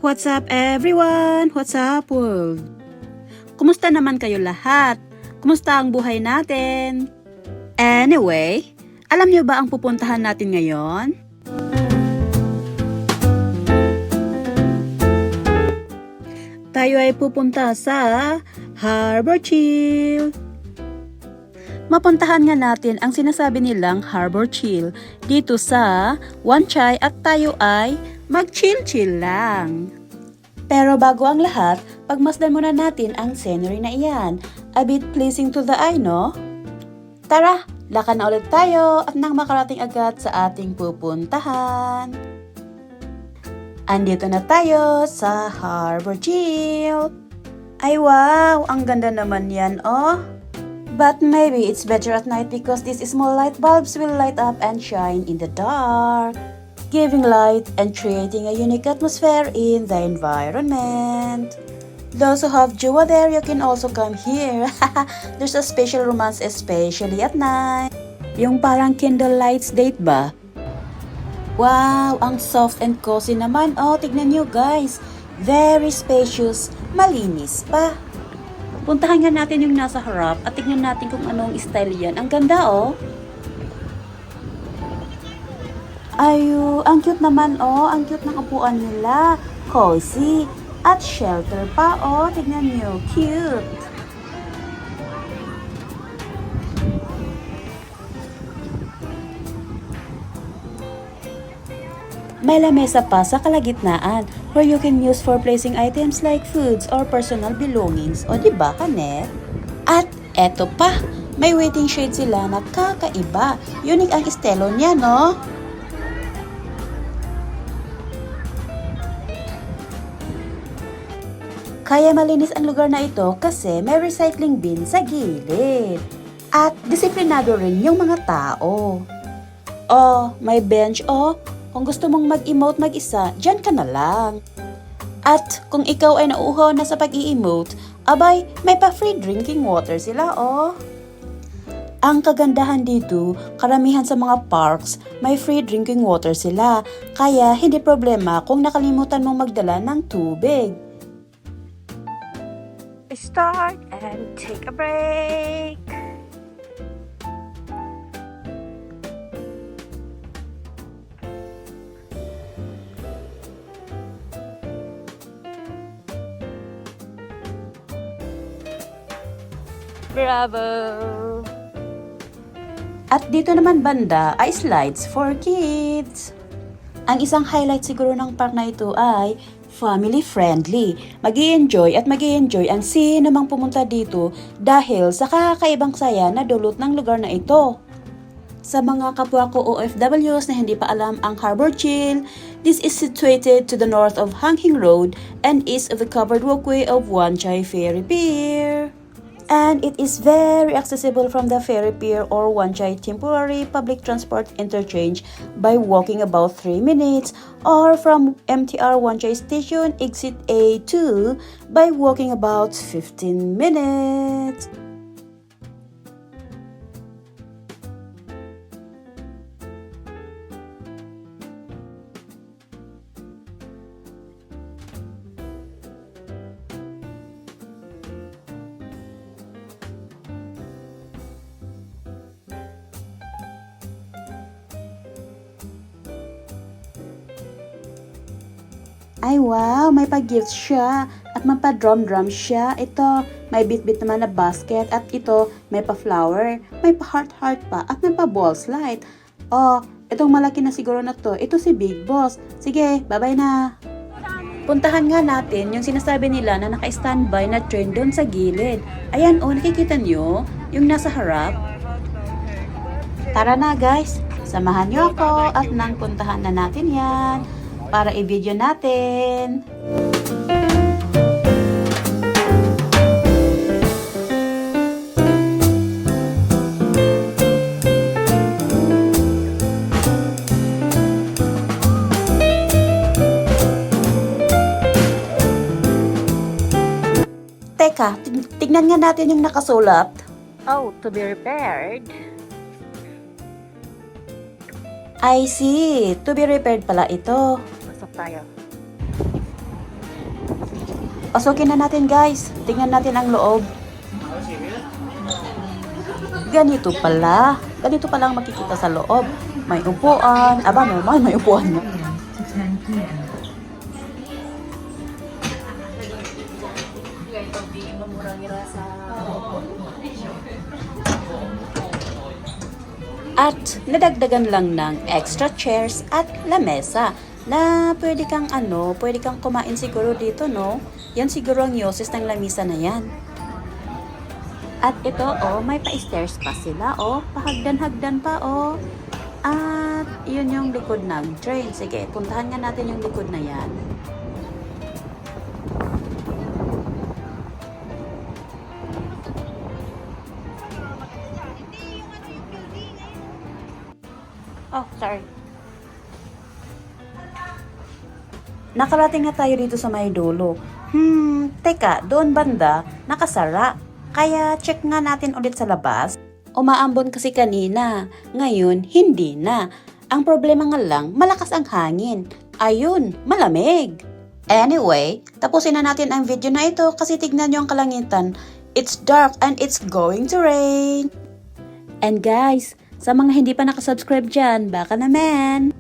What's up everyone? What's up world? Kumusta naman kayo lahat? Kumusta ang buhay natin? Anyway, alam niyo ba ang pupuntahan natin ngayon? Tayo ay pupunta sa Harbor Chill. Mapuntahan nga natin ang sinasabi nilang Harbor Chill dito sa Wan Chai at tayo ay mag-chill-chill lang. Pero bago ang lahat, pagmasdan muna natin ang scenery na iyan. A bit pleasing to the eye, no? Tara, lakad na ulit tayo at nang makarating agad sa ating pupuntahan. Andito na tayo sa Harbor Chill. Ay wow, ang ganda naman yan, oh. But maybe it's better at night because these small light bulbs will light up and shine in the dark, giving light and creating a unique atmosphere in the environment. Those who have jowa there, you can also come here. There's a special romance especially at night. Yung parang candle lights date ba? Wow, ang soft and cozy naman. Oh, tignan nyo guys. Very spacious, malinis pa. Puntahan nga natin yung nasa harap at tignan natin kung anong style yan. Ang ganda oh. Ayu, ang cute naman oh. Ang cute ng upuan nila. Cozy. At shelter pa oh. Tignan nyo. Cute. May lamesa pa sa kalagitnaan where you can use for placing items like foods or personal belongings. O diba, Kanet? At eto pa, may waiting shade sila na kakaiba. Unique ang estilo niya, no? Kaya malinis ang lugar na ito kasi may recycling bin sa gilid. At disiplinado rin yung mga tao. Oh, may bench oh. Kung gusto mong mag-emote mag-isa, dyan ka na lang. At kung ikaw ay nauuhaw na sa pag-i-emote, abay, may pa-free drinking water sila, oh. Ang kagandahan dito, karamihan sa mga parks, may free drinking water sila. Kaya hindi problema kung nakalimutan mong magdala ng tubig. Start and take a break. Bravo! At dito naman banda ay slides for kids. Ang isang highlight siguro ng park na ito ay family friendly. Mag-i-enjoy at mag-i-enjoy ang sino mang pumunta dito dahil sa kakaibang saya na dulot ng lugar na ito. Sa mga kapwa ko OFWs na hindi pa alam ang Harbor Chill, this is situated to the north of Hang Hing Road and east of the covered walkway of Wan Chai Ferry Pier. And it is very accessible from the ferry pier or Wan Chai temporary public transport interchange by walking about 3 minutes or from MTR Wan Chai station exit A2 by walking about 15 minutes. Ay wow, may pa-gift siya at may pa-drum siya. Ito, may bit-bit naman na basket at ito, may pa-flower, may pa-heart-heart pa at may pa-ball slide. Oh, itong malaki na siguro na to, ito si Big Boss. Sige, bye-bye na. Puntahan nga natin yung sinasabi nila na naka-standby na train doon sa gilid. Ayan oh, nakikita nyo yung nasa harap. Tara na guys, samahan nyo ako at nang puntahan na natin yan para i-video natin. Teka, tignan nga natin yung nakasulat. Oh, to be repaired. I see. To be repaired pala ito. Pasok tayo. Pasukin na natin guys. Tingnan natin ang loob. Ganito pala. Ganito pala ang makikita sa loob. May upuan. Aba, normal, may upuan nga. At nadagdagan lang ng extra chairs at lamesa na pwede kang kumain siguro dito, no? Yan siguro ang yoses ng lamesa na yan. At ito, may pa-stairs pa sila, pahagdan-hagdan pa, At yun yung likod ng train. Sige, puntahan nga natin yung likod na yan. Oh, sorry. Nakarating na tayo dito sa may dulo. Teka, doon banda, nakasara. Kaya check nga natin ulit sa labas. Umaambon kasi kanina. Ngayon, hindi na. Ang problema nga lang, malakas ang hangin. Ayun, malamig. Anyway, tapusin na natin ang video na ito kasi tignan nyo ang kalangitan. It's dark and it's going to rain. And guys, sa mga hindi pa nakasubscribe dyan, baka naman.